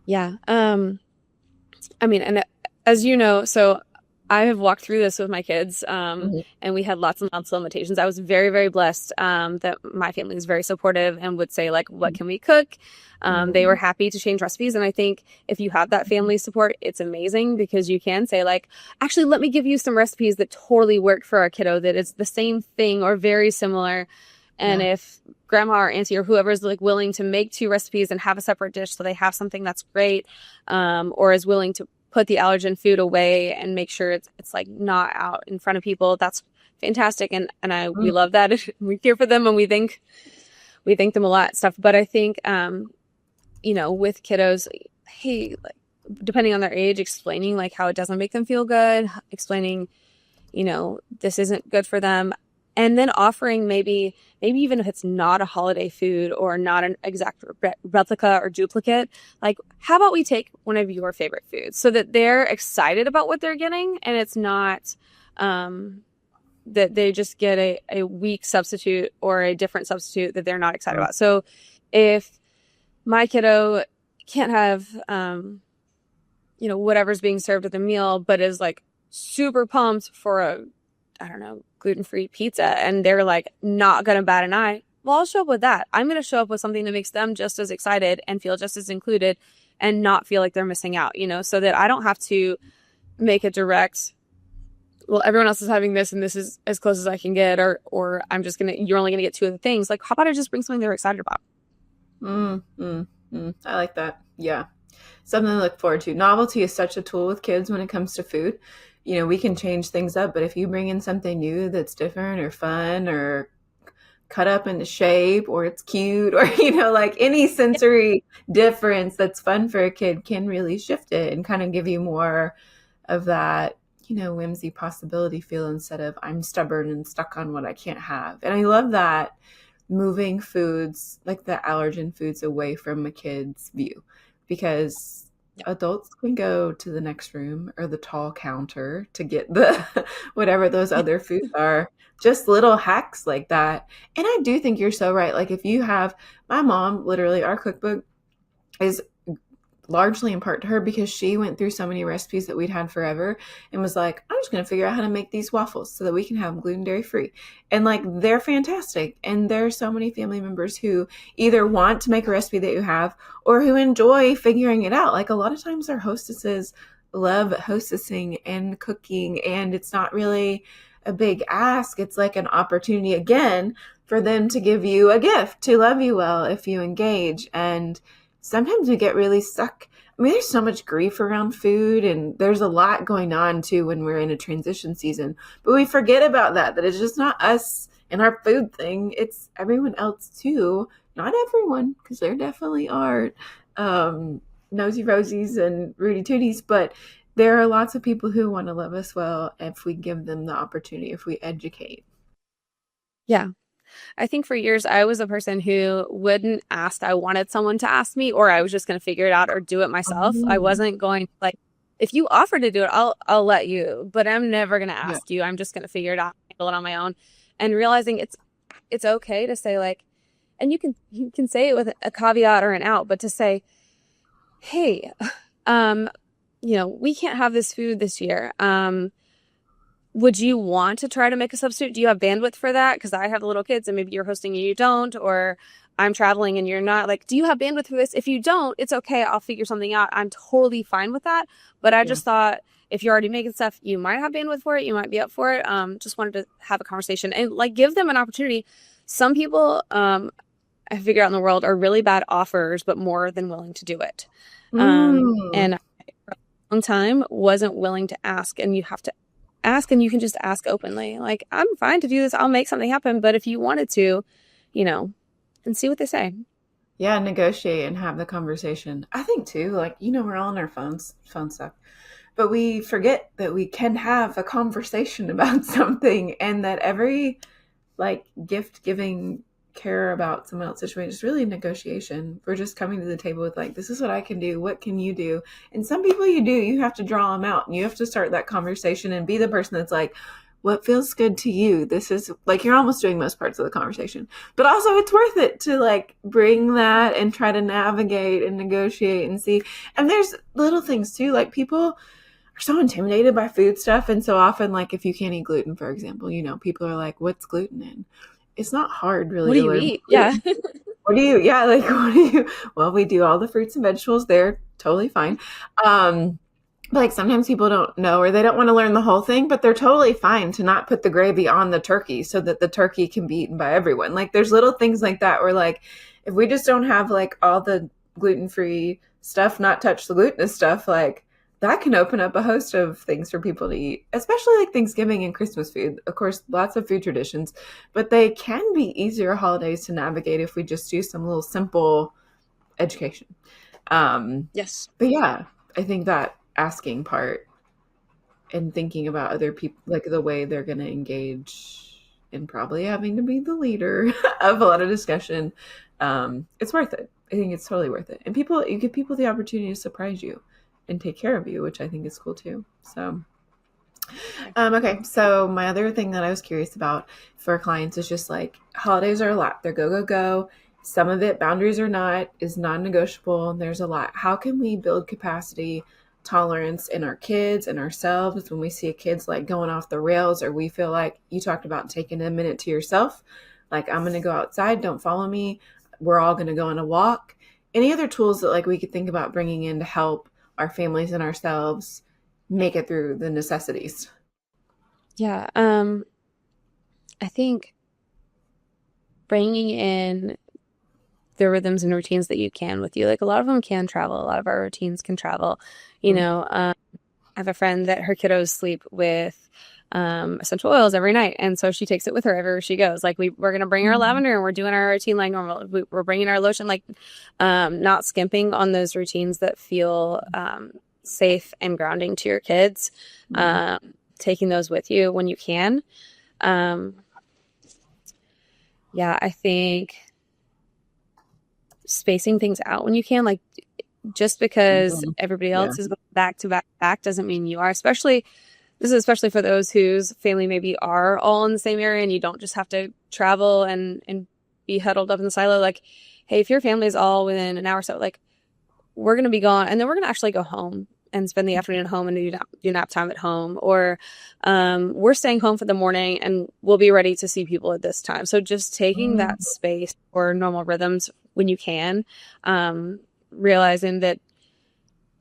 Yeah. I mean, and as you know, so I have walked through this with my kids, Mhm. and we had lots and lots of limitations. I was very, very blessed, that my family was very supportive and would say, like, what can we cook? They were Mhm. happy to change recipes. And I think if you have that family support, it's amazing because you can say, like, actually, let me give you some recipes that totally work for our kiddo, that is the same thing or very similar. And Yeah. if grandma or auntie or whoever is like willing to make two recipes and have a separate dish so they have something that's great, or is willing to put the allergen food away and make sure it's like not out in front of people, that's fantastic. And we Mm. love that. We care for them and we thank them a lot stuff. But I think, with kiddos, hey, like, depending on their age, explaining like how it doesn't make them feel good, explaining, this isn't good for them. And then offering maybe even if it's not a holiday food or not an exact replica or duplicate, like, how about we take one of your favorite foods so that they're excited about what they're getting, and it's not that they just get a weak substitute or a different substitute that they're not excited about. So if my kiddo can't have, whatever's being served at the meal, but is like super pumped for I don't know, gluten-free pizza, and they're like not gonna bat an eye, well, I'll show up with that. I'm gonna show up with something that makes them just as excited and feel just as included and not feel like they're missing out, so that I don't have to make a direct, well, everyone else is having this and this is as close as I can get, or you're only gonna get two of the things. Like, how about I just bring something they're excited about? Mm, mm, I like that. Yeah. Something to look forward to. Novelty is such a tool with kids when it comes to food. We can change things up, but if you bring in something new that's different or fun or cut up into shape or it's cute or, like any sensory difference that's fun for a kid can really shift it and kind of give you more of that, whimsy possibility feel instead of I'm stubborn and stuck on what I can't have. And I love that moving foods like the allergen foods away from a kid's view because Yeah. adults can go to the next room or the tall counter to get the whatever those other foods are, just little hacks like that. And I do think you're so right. Like if you have my mom, literally our cookbook is largely in part to her because she went through so many recipes that we'd had forever and was like, I'm just going to figure out how to make these waffles so that we can have them gluten dairy free. And like, they're fantastic. And there are so many family members who either want to make a recipe that you have or who enjoy figuring it out. Like a lot of times our hostesses love hostessing and cooking, and it's not really a big ask. It's like an opportunity again for them to give you a gift to love you well if you engage. And sometimes we get really stuck. I mean, there's so much grief around food, and there's a lot going on too when we're in a transition season. But we forget about that it's just not us and our food thing. It's everyone else too. Not everyone, because there definitely are nosy rosies and Rudy Tooties, but there are lots of people who want to love us well if we give them the opportunity, if we educate. Yeah. I think for years I was a person who wouldn't ask. I wanted someone to ask me, or I was just going to figure it out or do it myself. I Oh, wasn't going, like, if you offer to do it, I'll let you, but I'm never going to yeah. ask you. I'm just going to figure it out, handle it on my own. And realizing it's okay to say, like, and you can say it with a caveat or an out, but to say, hey, um, we can't have this food this year. Would you want to try to make a substitute? Do you have bandwidth for that? Because I have little kids and maybe you're hosting and you don't, or I'm traveling and you're not. Like, do you have bandwidth for this? If you don't, it's okay. I'll figure something out. I'm totally fine with that. But I Yeah. just thought if you're already making stuff, you might have bandwidth for it. You might be up for it. Just wanted to have a conversation and like give them an opportunity. Some people, I figure out in the world are really bad offers, but more than willing to do it. Mm. And for a long time wasn't willing to ask, and you have to ask, and you can just ask openly. Like, I'm fine to do this. I'll make something happen. But if you wanted to, and see what they say. Yeah, negotiate and have the conversation. I think too, like, we're all on our phones, phone stuff, but we forget that we can have a conversation about something and that every like gift giving care about someone else's situation. It's really a negotiation. We're just coming to the table with like, this is what I can do. What can you do? And some people you have to draw them out and you have to start that conversation and be the person that's like, what feels good to you? This is like, you're almost doing most parts of the conversation, but also it's worth it to like bring that and try to navigate and negotiate and see. And there's little things too, like people are so intimidated by food stuff. And so often, like if you can't eat gluten, for example, people are like, what's gluten in? It's not hard really What do to you learn eat? Yeah. gluten. What do you, well, we do all the fruits and vegetables. They're totally fine. But like sometimes people don't know or they don't want to learn the whole thing, but they're totally fine to not put the gravy on the turkey so that the turkey can be eaten by everyone. Like there's little things like that where like, if we just don't have like all the gluten-free stuff, not touch the glutinous stuff, like that can open up a host of things for people to eat, especially like Thanksgiving and Christmas food. Of course, lots of food traditions, but they can be easier holidays to navigate if we just do some little simple education. Yes. But yeah, I think that asking part and thinking about other people, like the way they're going to engage and probably having to be the leader of a lot of discussion, it's worth it. I think it's totally worth it. And you give people the opportunity to surprise you and take care of you, which I think is cool too. So, okay. So my other thing that I was curious about for clients is just like holidays are a lot. They're go, go, go. Some of it, boundaries or not, is non-negotiable. There's a lot. How can we build capacity, tolerance in our kids and ourselves when we see a kid's like going off the rails, or we feel like you talked about taking a minute to yourself, like I'm going to go outside, don't follow me. We're all going to go on a walk. Any other tools that like we could think about bringing in to help our families and ourselves make it through the necessities? Yeah. I think bringing in the rhythms and routines that you can with you, like a lot of them can travel. A lot of our routines can travel. I have a friend that her kiddos sleep with essential oils every night, and so she takes it with her everywhere she goes. Like we're gonna bring our lavender, and we're doing our routine like normal. We're bringing our lotion, like not skimping on those routines that feel safe and grounding to your kids. Taking those with you when you can. Yeah, I think spacing things out when you can, like just because everybody else is back to back doesn't mean you are. Especially for those whose family maybe are all in the same area and you don't just have to travel and be huddled up in the silo. Like, hey, if your family is all within an hour or so, like we're going to be gone and then we're going to actually go home and spend the afternoon at home and do nap time at home, or we're staying home for the morning and we'll be ready to see people at this time. So just taking that space for normal rhythms when you can, realizing that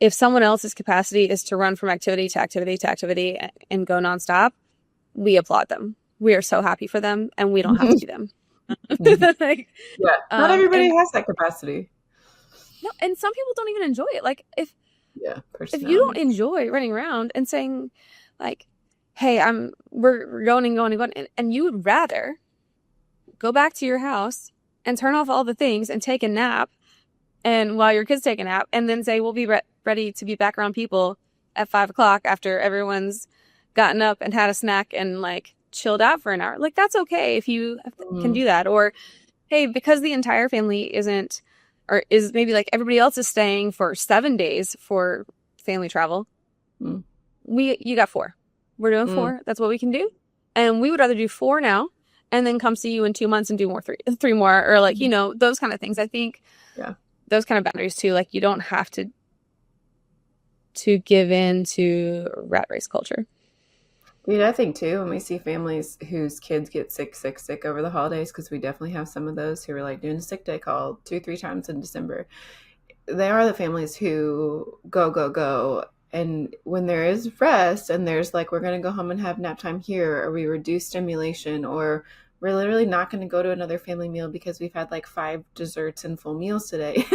if someone else's capacity is to run from activity to activity to activity and go nonstop, we applaud them. We are so happy for them and we don't have to be them. Like, yeah. Not everybody has that capacity. No, and some people don't even enjoy it. Like if you don't enjoy running around and saying like, hey, we're going and going and going, and you would rather go back to your house and turn off all the things and take a nap, and while your kids take a nap, and then say we'll be ready to be back around people at 5 o'clock after everyone's gotten up and had a snack and like chilled out for an hour. Like that's okay if you can do that. Or hey, because the entire family isn't, or is maybe like everybody else is staying for 7 days for family travel. You got 4. We're doing 4. That's what we can do. And we would rather do 4 now and then come see you in 2 months and do more, 3 more, or like, those kind of things. I think those kind of boundaries too. Like you don't have to give in to rat race culture. Dude, I think too, when we see families whose kids get sick over the holidays, because we definitely have some of those who are like doing a sick day call 2-3 times in December. They are the families who go, go, go. And when there is rest and there's like, we're going to go home and have nap time here, or we reduce stimulation, or we're literally not going to go to another family meal because we've had like 5 desserts and full meals today,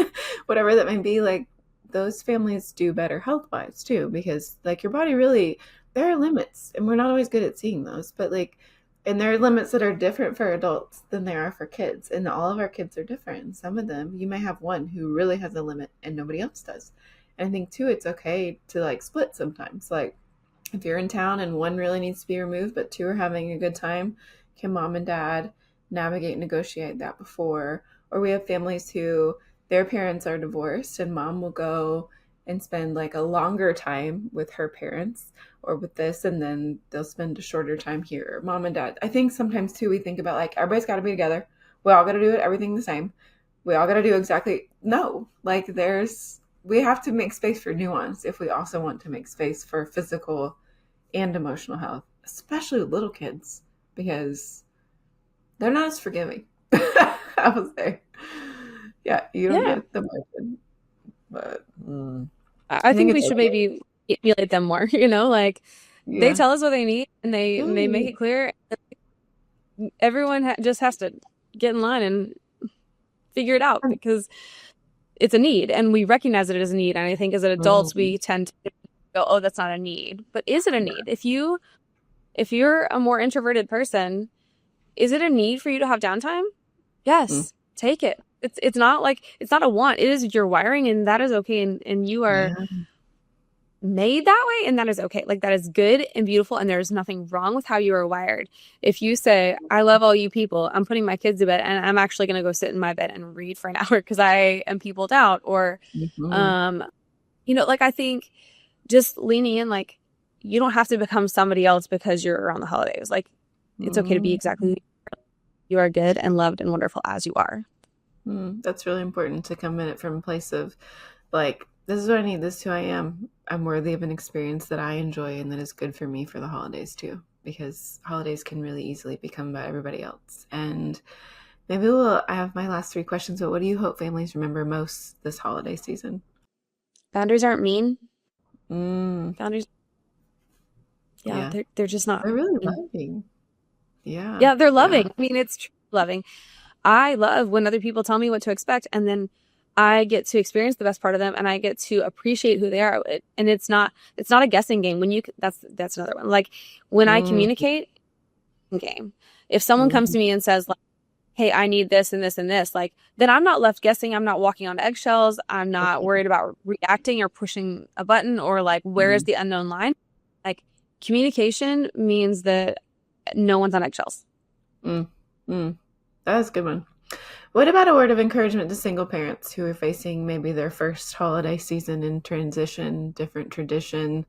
whatever that may be, like those families do better health-wise too, because like your body really, there are limits and we're not always good at seeing those, but like, and there are limits that are different for adults than there are for kids. And all of our kids are different. And some of them, you may have one who really has a limit and nobody else does. And I think too, it's okay to like split sometimes. Like if you're in town and one really needs to be removed, but 2 are having a good time, can mom and dad navigate, negotiate that before. Or we have families who their parents are divorced and mom will go and spend like a longer time with her parents or with this, and then they'll spend a shorter time here. Mom and dad. I think sometimes too we think about like everybody's got to be together. We all got to do it everything the same. We all got to do exactly no. Like we have to make space for nuance if we also want to make space for physical and emotional health, especially with little kids, because they're not as forgiving. I would say, yeah, you don't Yeah. get the margin, but I I think think we it's should okay. maybe emulate them more, you know, like they Yeah. tell us what they need and they make Ooh. it clear. Everyone just has to get in line and figure it out And- because it's a need and we recognize it as a need. And I think as adults, mm, we tend to go, oh, that's not a need. But is it a yeah. need? If you're a more introverted person, is it a need for you to have downtime? Mm, Yes, take it. It's not like it's not a want. It is your wiring and that is okay and you are yeah. made that way and that is okay. Like that is good and beautiful and there's nothing wrong with how you are wired. If you say, I love all you people, I'm putting my kids to bed and I'm actually going to go sit in my bed and read for an hour because I am peopled out or Mhm. um like I think just leaning in like you don't have to become somebody else because you're around the holidays. Like it's okay to be exactly who Mm. you are, good and loved and wonderful as you are. That's really important to come in it from a place of like, this is what I need, this is who I am. I'm worthy of an experience that I enjoy and that is good for me for the holidays too. Because holidays can really easily become about everybody else. And I have my last three questions, but what do you hope families remember most this holiday season? Boundaries aren't mean. Mm, Boundaries, yeah, yeah. they're just not. They're really loving. Yeah. Yeah, they're Yeah. loving. I mean, it's true loving. I love when other people tell me what to expect and then I get to experience the best part of them and I get to appreciate who they are. And it's not a guessing game when that's another one. Like when I Mm, communicate game. If someone comes mhm, to me and says like, "Hey, I need this and this and this," like then I'm not left guessing. I'm not walking on eggshells. I'm not worried about reacting or pushing a button or like where is mhm, the unknown line? Like communication means that no one's on eggshells. mm, mm. That was a good one. What about a word of encouragement to single parents who are facing maybe their first holiday season in transition, different tradition?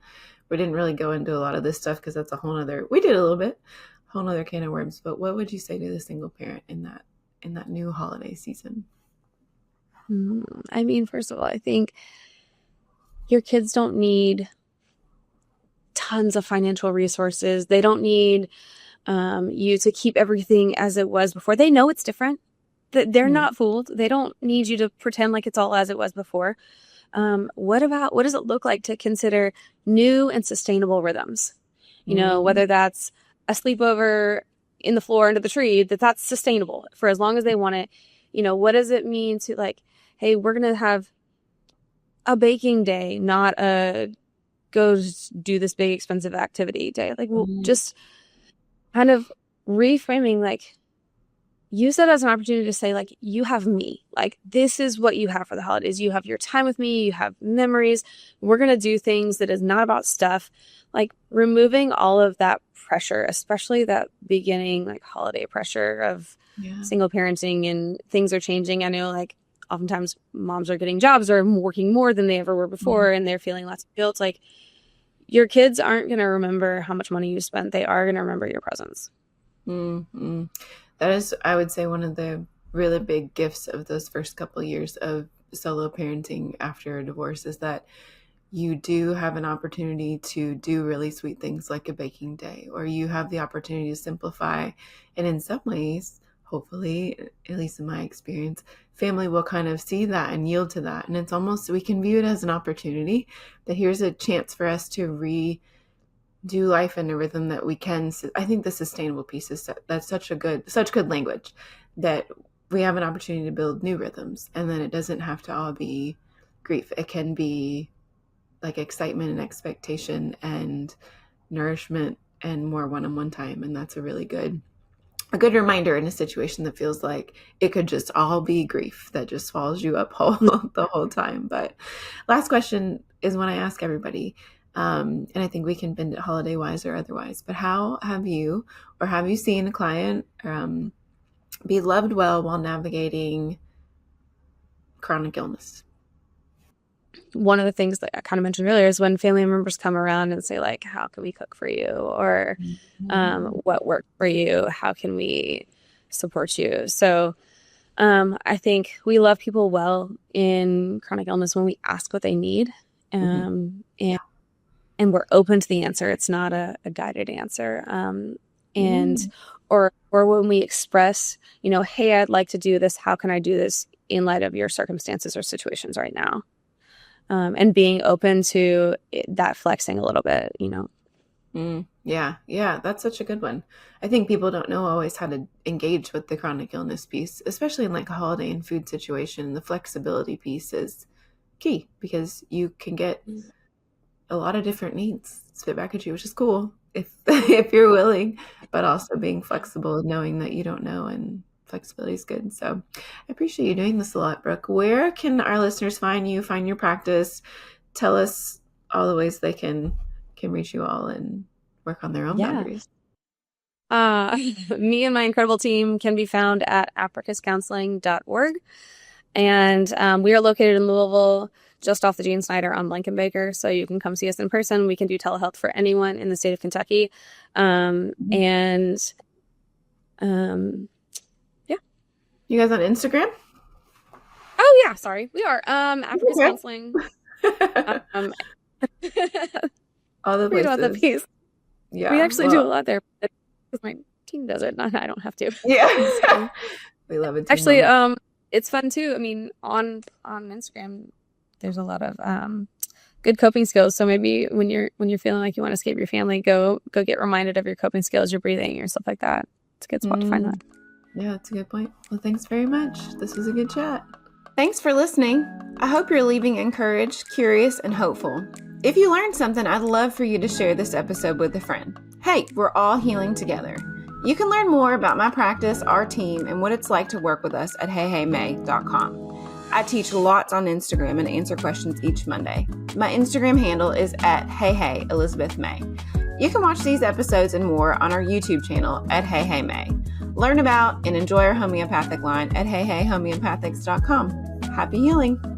We didn't really go into a lot of this stuff because that's a whole nother, we did a little bit, whole nother can of worms. But what would you say to the single parent in that new holiday season? I mean, first of all, I think your kids don't need tons of financial resources. They don't need you to keep everything as it was before. They know it's different. They're Mm, not fooled. They don't need you to pretend like it's all as it was before. What does it look like to consider new and sustainable rhythms? mm, Whether that's a sleepover in the floor under the tree, that's sustainable for as long as they want it. What does it mean to like, hey, we're going to have a baking day, not a go do this big expensive activity day. Like, well, mm, just kind of reframing, like, use that as an opportunity to say, like, you have me. Like, this is what you have for the holidays. You have your time with me. You have memories. We're going to do things that is not about stuff. Like, removing all of that pressure, especially that beginning, like, holiday pressure of yeah. single parenting and things are changing. I know, like, oftentimes moms are getting jobs or working more than they ever were Mm, before, and they're feeling lots of guilt. Like, your kids aren't going to remember how much money you spent. They are going to remember your presence. mm, mm. That is, I would say, one of the really big gifts of those first couple years of solo parenting after a divorce is that you do have an opportunity to do really sweet things like a baking day, or you have the opportunity to simplify. And in some ways, hopefully, at least in my experience, family will kind of see that and yield to that. And it's almost, we can view it as an opportunity that here's a chance for us to do life in a rhythm that we can. I think the sustainable piece is that's such good language that we have an opportunity to build new rhythms. And then it doesn't have to all be grief. It can be like excitement and expectation and nourishment and more one-on-one time, and that's a good reminder in a situation that feels like it could just all be grief that just swallows you up the whole time. But last question is one I ask everybody, and I think we can bend it holiday wise or otherwise, but how have you, or have you seen a client be loved well while navigating chronic illness? One of the things that I kind of mentioned earlier is when family members come around and say, like, how can we cook for you? Or what worked for you? How can we support you? So I think we love people well in chronic illness when we ask what they need. And we're open to the answer. It's not a guided answer. Or when we express, hey, I'd like to do this. How can I do this in light of your circumstances or situations right now? And being open to that flexing a little bit, Yeah, that's such a good one. I think people don't know always how to engage with the chronic illness piece, especially in like a holiday and food situation. The flexibility piece is key because you can get a lot of different needs spit back at you, which is cool if you're willing, but also being flexible, knowing that you don't know, and flexibility is good. So I appreciate you doing this a lot, Brooke. Where can our listeners find you, find your practice? Tell us all the ways they can reach you all and work on their own boundaries. Me and my incredible team can be found at apricuscounseling.org. And we are located in Louisville, just off the Gene Snyder on Blankenbaker. So you can come see us in person. We can do telehealth for anyone in the state of Kentucky. You guys on Instagram? Oh yeah, sorry. We are Apricus Counseling. All the places. About the piece. Yeah, we actually do a lot there because my team does it. I don't have to. Yeah, so, we love it. Actually, it's fun too. I mean, on Instagram, there's a lot of good coping skills. So maybe when you're feeling like you want to escape your family, go get reminded of your coping skills, your breathing, your stuff like that. It's a good spot to find that. Yeah, that's a good point. Well, thanks very much. This was a good chat. Thanks for listening. I hope you're leaving encouraged, curious, and hopeful. If you learned something, I'd love for you to share this episode with a friend. Hey, we're all healing together. You can learn more about my practice, our team, and what it's like to work with us at heyheymay.com. I teach lots on Instagram and answer questions each Monday. My Instagram handle is at heyheylizabethmay. You can watch these episodes and more on our YouTube channel at heyheymay. Learn about and enjoy our homeopathic line at heyheyhomeopathics.com. Happy healing!